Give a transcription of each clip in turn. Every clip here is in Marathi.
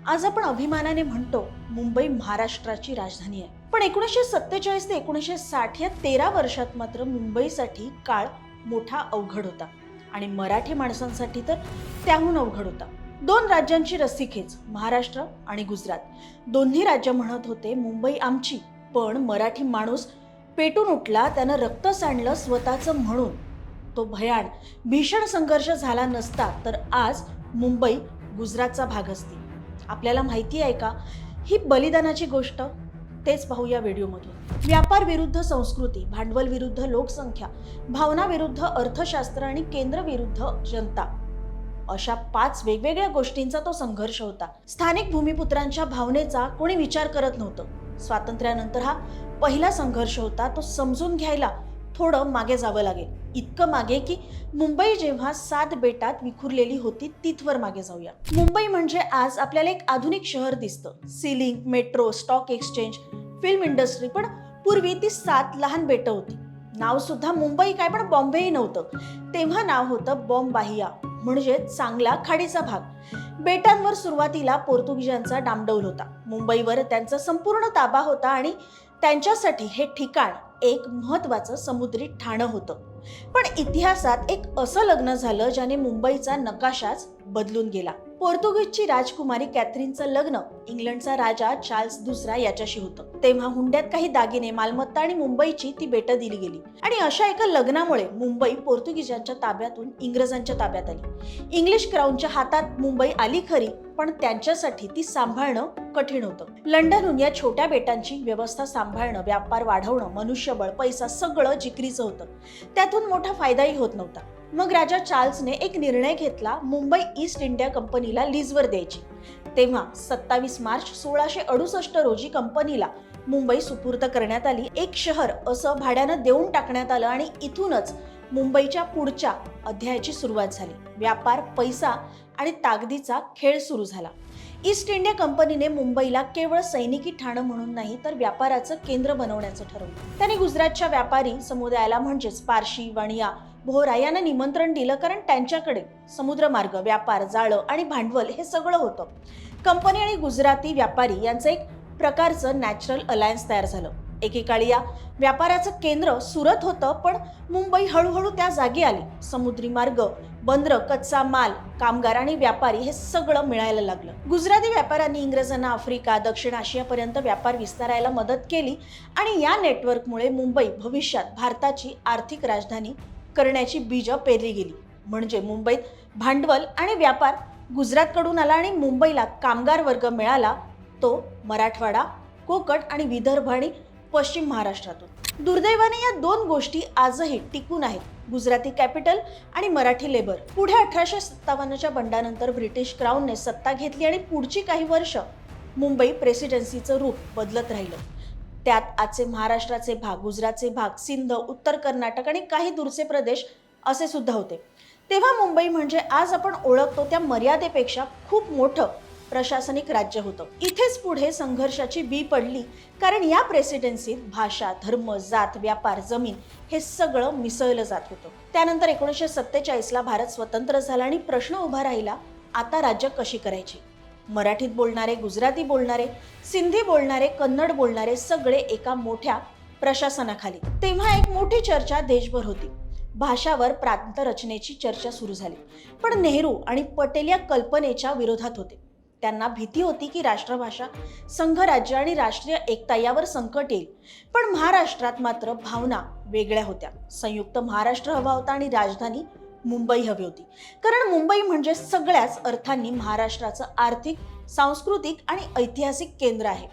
आज आपण अभिमानाने म्हणतो मुंबई महाराष्ट्राची राजधानी आहे. पण 1947 ते 1960 या 13 वर्षात मात्र मुंबईसाठी काळ मोठा अवघड होता आणि मराठी माणसांसाठी तर त्याहून अवघड होता. दोन राज्यांची रस्सीखेच, महाराष्ट्र आणि गुजरात. दोन्ही राज्य म्हणत होते मुंबई आमची, पण मराठी माणूस पेटून उठला, त्यानं रक्त सांडलं स्वतःचं म्हणून. तो भीषण संघर्ष झाला नसता तर आज मुंबई गुजरातचा भाग असती. आपल्याला माहिती आहे का ही बलिदानाची गोष्ट? तेच पाहूया व्हिडिओमधून. व्यापार विरुद्ध संस्कृती, भांडवल विरुद्ध लोकसंख्या, भावना विरुद्ध अर्थशास्त्र आणि केंद्र विरुद्ध जनता, अशा 5 वेगवेगळ्या गोष्टींचा तो संघर्ष होता. स्थानिक भूमिपुत्रांच्या भावनेचा कोणी विचार करत नव्हतं. स्वातंत्र्यानंतर हा पहिला संघर्ष होता. तो समजून घ्यायला थोडं मागे जावं लागेल. इतकं मागे की मुंबई जेव्हा 7 बेटात विखुरलेली होती तिथवर मागे जाऊया. मुंबई म्हणजे आज आपल्याला एक आधुनिक शहर दिसतं. Ceiling, metro, stock exchange, film industry. पण पूर्वी ती 7 लहान बेटं होती. नाव सुद्धा मुंबई काय, पण बॉम्बेही नव्हतं. तेव्हा नाव होतं बॉम्बाहिया, म्हणजे चांगला खाडीचा भाग. बेटांवर सुरुवातीला पोर्तुगीजांचा डामडौल होता. मुंबईवर त्यांचा संपूर्ण ताबा होता आणि त्यांच्यासाठी हे ठिकाण एक महत्वाचं समुद्री ठाणं होतं. पण इतिहासात एक असं लग्न झालं ज्याने मुंबईचा नकाशाच बदलून गेला. पोर्तुगीजची राजकुमारी कॅथरीनचं लग्न इंग्लंडचा राजा चार्ल्स दुसरा याच्याशी होतं. तेव्हा हुंड्यात काही दागिने, मालमत्ता आणि मुंबईची ती बेटं दिली गेली. आणि अशा एका लग्नामुळे मुंबई पोर्तुगीजांच्या ताब्यातून इंग्रजांच्या ताब्यात आली. इंग्लिश क्राऊनच्या हातात मुंबई आली खरी, पण त्यांच्यासाठी ती सांभाळणं कठीण होतं. लंडनहून या छोट्या बेटांची व्यवस्था सांभाळणं, व्यापार वाढवणं, मनुष्यबळ, पैसा सगळं जिकरीचं होतं. त्यातून मोठा फायदाही होत नव्हता. मग राजा चार्ल्सने एक निर्णय घेतला, मुंबई ईस्ट इंडिया कंपनीला लीजवर द्यायची. तेव्हा 27 मार्च 1668 रोजी कंपनीला मुंबई सुपूर्द करण्यात आली. एक शहर असं भाड्यानं देऊन टाकण्यात आलं आणि इथूनच मुंबईच्या पुढच्या अध्यायाची सुरुवात झाली. व्यापार, पैसा आणि ताकदीचा खेळ सुरू झाला. ईस्ट इंडिया कंपनीने मुंबईला केवळ सैनिकी ठाणं म्हणून नाही तर व्यापाराचं केंद्र बनवण्याचं ठरवलं. त्याने गुजरातच्या व्यापारी समुदायाला म्हणजेच पारशी, वाणिया, बोहरा यांना निमंत्रण दिलं, कारण त्यांच्याकडे समुद्रमार्ग, व्यापार, जाळं आणि भांडवल हे सगळं होतं. कंपनी आणि गुजराती व्यापारी यांचं एक प्रकारचं नॅचरल अलायन्स तयार झालं. एकेकाळी या व्यापाराचं केंद्र सुरत होतं, पण मुंबई हळूहळू त्या जागी आली. समुद्री मार्ग, बंदरं, कच्चा माल, कामगार आणि व्यापारी हे सगळं मिळायला लागलं. गुजराती व्यापाऱ्यांनी इंग्रजांना आफ्रिका, दक्षिण आशियापर्यंत व्यापार विस्तारायला मदत केली आणि या नेटवर्कमुळे मुंबई भविष्यात भारताची आर्थिक राजधानी करण्याची बीजं पेरली गेली. म्हणजे मुंबईत भांडवल आणि व्यापार गुजरातकडून आला आणि मुंबईला कामगार वर्ग मिळाला, तो मराठवाडा, कोकण आणि विदर्भ आणि पश्चिम महाराष्ट्रातून. दुर्दैवाने या 2 गोष्टी आजही टिकून आहेत, गुजराती कॅपिटल आणि मराठी लेबर. पुढे 1857च्या बंडानंतर ब्रिटिश क्राऊनने सत्ता घेतली आणि पुढची काही वर्ष मुंबई प्रेसिडेन्सीचं रूप बदलत राहिलं. त्यात आजचे महाराष्ट्राचे भाग, गुजरातचे भाग, सिंध, उत्तर कर्नाटक आणि काही दूरचे प्रदेश असे सुद्धा होते. तेव्हा मुंबई म्हणजे आज आपण ओळखतो त्या मर्यादेपेक्षा खूप मोठं प्रशासनिक राज्य होतं. इथेच पुढे संघर्षाची बी पडली, कारण या प्रेसिडेन्सीत भाषा, धर्म, जात, व्यापार, जमीन हे सगळं मिसळलं जात होतं. त्यानंतर 1947ला भारत स्वतंत्र झाला आणि प्रश्न उभा राहिला, आता राज्य कशी करायची? मराठीत बोलणारे, गुजराती बोलणारे, सिंधी बोलणारे, कन्नड बोलणारे सगळे एका मोठ्या प्रशासनाखाली. तेव्हा एक मोठी चर्चा देशभर होती. भाषावर प्रांत रचनेची चर्चा सुरू झाली. पण नेहरू आणि पटेल या कल्पनेच्या विरोधात होते. त्यांना भीती होती की राष्ट्रभाषा, संघराज्य आणि राष्ट्रीय एकता यावर संकट येईल. पण महाराष्ट्रात मात्र भावना वेगळ्या होत्या. संयुक्त महाराष्ट्र हवा होता आणि राजधानी मुंबई हवी होती. कारण मुंबई म्हणजे सगळ्याच अर्थांनी महाराष्ट्राचं आर्थिक, सांस्कृतिक आणि ऐतिहासिक केंद्र आहे.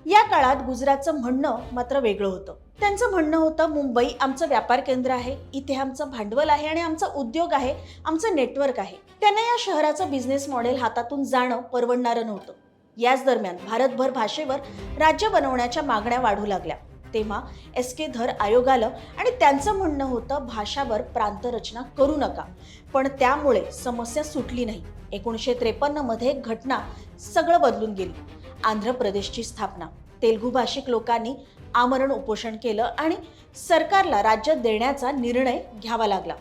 या काळात गुजरातचं म्हणणं मात्र वेगळं होतं. त्यांचं म्हणणं होतं, मुंबई आमचं व्यापार केंद्र आहे, इथे आमचं भांडवल आहे आणि आमचा उद्योग आहे, आमचं नेटवर्क आहे. त्यांना या शहराचं बिझनेस मॉडेल हातातून जाणं परवडणारं नव्हतं. याच दरम्यान भारतभर भाषेवर राज्य बनवण्याच्या मागण्या वाढू लागल्या. तेव्हा एस.के. धर आयोग आलं आणि त्यांचं म्हणणं होतं, भाषावर प्रांतरचना करू नका. पण त्यामुळे समस्या सुटली नाही. 1953 मध्ये घटना सगळं बदलून गेली. आंध्र प्रदेशची स्थापना, तेलुगू भाषिक लोकांनी आमरण उपोषण केलं आणि सरकारला राज्य देण्याचा निर्णय घ्यावा लागला.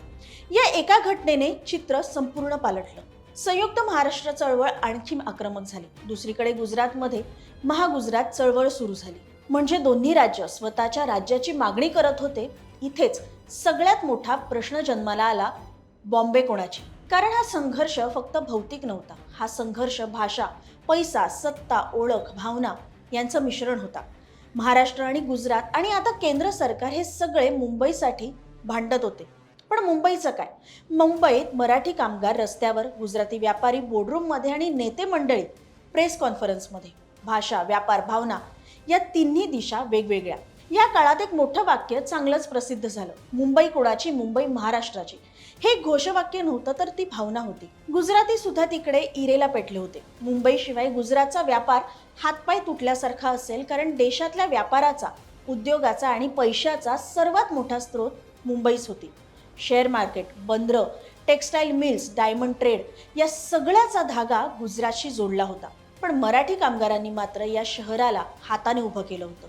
या एका घटनेने चित्र संपूर्ण पालटलं. संयुक्त महाराष्ट्र चळवळ आणखी आक्रमक झाली. दुसरीकडे गुजरातमध्ये महागुजरात चळवळ सुरू झाली. म्हणजे दोन्ही राज्य स्वतःच्या राज्याची मागणी करत होते. इथेच सगळ्यात मोठा प्रश्न जन्माला आला, बॉम्बे कोणाची? कारण हा संघर्ष फक्त भौतिक नव्हता. हा संघर्ष भाषा, पैसा, सत्ता, ओळख, भावना यांचं मिश्रण होता. महाराष्ट्र आणि गुजरात आणि आता केंद्र सरकार हे सगळे मुंबईसाठी भांडत होते. पण मुंबईचं काय? मुंबईत मराठी कामगार रस्त्यावर, गुजराती व्यापारी बोर्डरूममध्ये आणि नेते मंडळीत प्रेस कॉन्फरन्समध्ये. भाषा, व्यापार, भावना या तिन्ही दिशा वेगवेगळ्या. या काळात एक मोठं वाक्य चांगलंच प्रसिद्ध झालं, मुंबई कोणाची? मुंबई महाराष्ट्राची. हे घोषवाक्य नव्हतं, तर ती भावना होती. गुजराती सुद्धा तिकडे इरेला पेटले होते. मुंबईशिवाय गुजरातचा व्यापार हातपाय तुटल्यासारखा असेल, कारण देशातल्या व्यापाराचा, उद्योगाचा आणि पैशाचा सर्वात मोठा स्रोत मुंबईच होती. शेअर मार्केट, बंदरं, टेक्स्टाईल मिल्स, डायमंड ट्रेड या सगळ्याचा धागा गुजरातशी जोडला होता. पण मराठी कामगारांनी मात्र या शहराला हाताने उभं केलं होतं.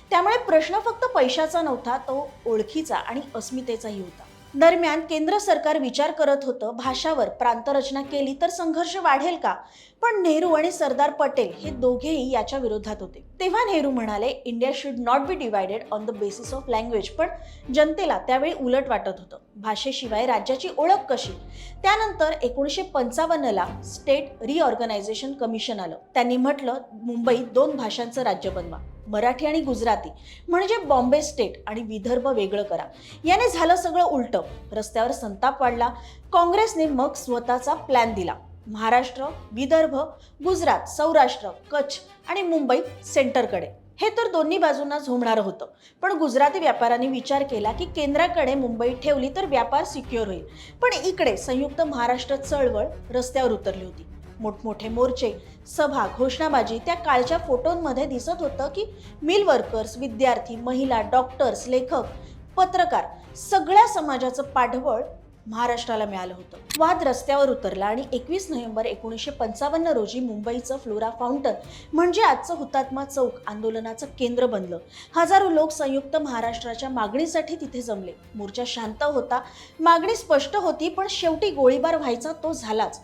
त्यामुळे प्रश्न फक्त पैशाचा नव्हता, तो ओळखीचा आणि अस्मितेचाही होता. दरम्यान केंद्र सरकार विचार करत होतं, भाषावर प्रांतरचना केली तर संघर्ष वाढेल का? पण नेहरू आणि सरदार पटेल हे दोघेही याच्या विरोधात होते. तेव्हा नेहरू म्हणाले, India should not be divided on the basis of language. पण जनतेला त्यावेळी उलट वाटत होतं. भाषेशिवाय राज्याची ओळख कशी? त्यानंतर 1955ला स्टेट रिऑर्गनायझेशन कमिशन आलं. त्यांनी म्हटलं, मुंबईत 2 भाषांचं राज्य बनवा, मराठी आणि गुजराती, म्हणजे बॉम्बे स्टेट आणि विदर्भ वेगळं करा. याने झालं सगळं उलटं. रस्त्यावर संताप वाढला. काँग्रेसने मग स्वतःचा प्लॅन दिला. महाराष्ट्र, विदर्भ, गुजरात, सौराष्ट्र, कच्छ आणि मुंबई सेंटरकडे. हे तर दोन्ही बाजूंना झोमणारं होतं. पण गुजराती व्यापाऱ्यांनी विचार केला की केंद्राकडे मुंबई ठेवली तर व्यापार सिक्युअर होईल. पण इकडे संयुक्त महाराष्ट्र चळवळ रस्त्यावर उतरली होती. मोठमोठे मोर्चे, सभा, घोषणाबाजी. त्या काळच्या फोटोंमध्ये दिसत होतं की मिल वर्कर्स, विद्यार्थी, महिला, डॉक्टर्स, लेखक, पत्रकार, सगळ्या समाजाचं पाठबळ महाराष्ट्राला मिळालं होतं. वाद रस्त्यावर उतरला आणि 21 नोव्हेंबर 1955 रोजी मुंबईचं फ्लोरा फाउंटन म्हणजे आजचं हुतात्मा चौक आंदोलनाचं केंद्र बनलं. हजारो लोक संयुक्त महाराष्ट्राच्या मागणीसाठी तिथे जमले. मोर्चा शांत होता, मागणी स्पष्ट होती, पण शेवटी गोळीबार व्हायचा तो झालाच.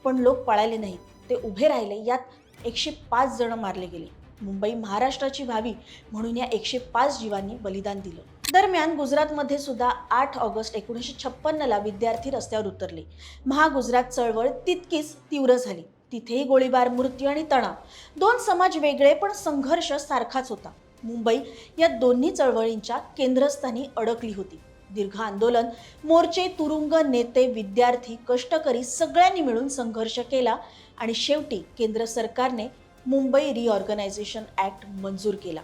पण लोक पळाले नाहीत, ते उभे राहिले. यात 105 जण मारले गेले. मुंबई महाराष्ट्राची व्हावी म्हणून या 105 जीवांनी बलिदान दिलं. दरम्यान गुजरातमध्ये सुद्धा 8 ऑगस्ट 1956ला विद्यार्थी रस्त्यावर उतरले. महागुजरात चळवळ तितकीच तीव्र झाली. तिथेही गोळीबार, मृत्यू आणि तणाव. 2 समाज वेगळे, पण संघर्ष सारखाच होता. मुंबई या दोन्ही चळवळींच्या केंद्रस्थानी अडकली होती. दीर्घ आंदोलन, मोर्चे, तुरुंग, नेते, विद्यार्थी, कष्टकरी सगळ्यांनी मिळून संघर्ष केला आणि शेवटी केंद्र सरकारने मुंबई रिऑर्गनायझेशन ॲक्ट मंजूर केला.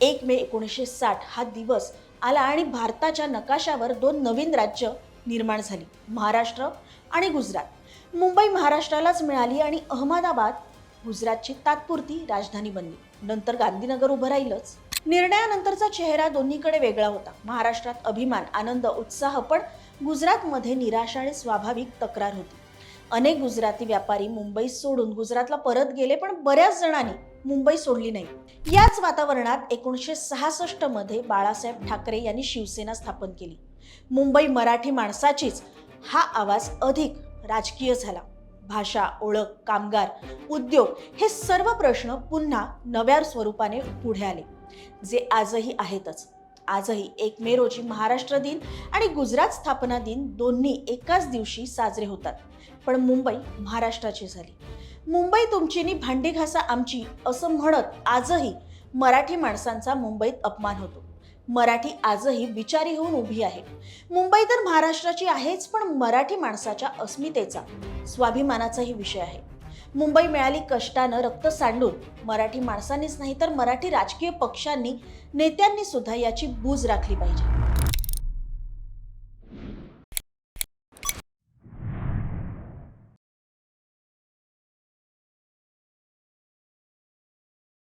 1 मे 1960 हा दिवस आला आणि भारताच्या नकाशावर 2 नवीन राज्य निर्माण झाली, महाराष्ट्र आणि गुजरात. मुंबई महाराष्ट्रालाच मिळाली आणि अहमदाबाद गुजरातची तात्पुरती राजधानी बनली. नंतर गांधीनगर उभं राहिलंच. निर्णयानंतरचा चेहरा दोन्हीकडे वेगळा होता. महाराष्ट्रात अभिमान, आनंद, उत्साह, पण गुजरातमध्ये निराशा आणि स्वाभाविक तक्रार होती. अनेक गुजराती व्यापारी मुंबई सोडून गुजरातला परत गेले, पण बऱ्याच जणांनी मुंबई सोडली नाही. याच वातावरणात 1966 मध्ये बाळासाहेब ठाकरे यांनी शिवसेना स्थापन केली. मुंबई मराठी माणसाचीच हा आवाज अधिक राजकीय झाला. भाषा, ओळख, कामगार, उद्योग हे सर्व प्रश्न पुन्हा नव्या स्वरूपाने पुढे आले, जे आजही आहेतच. आजही 1 मे रोजी महाराष्ट्र दिन आणि गुजरात स्थापना दिन दोन्ही एकाच दिवशी साजरे होतात. पण मुंबई महाराष्ट्राची झाली. मुंबई तुमची नी भांडी घासा आमची असं म्हणत आजही मराठी माणसांचा मुंबईत अपमान होतो. मराठी आजही विचारी होऊन उभी आहे. मुंबई तर महाराष्ट्राची आहेच, पण मराठी माणसाच्या अस्मितेचा, स्वाभिमानाचाही विषय आहे. मुंबई मिळाली कष्टानं, रक्त सांडून. मराठी माणसांनीच नाही तर मराठी राजकीय पक्षांनी, नेत्यांनी सुद्धा याची बूज राखली पाहिजे.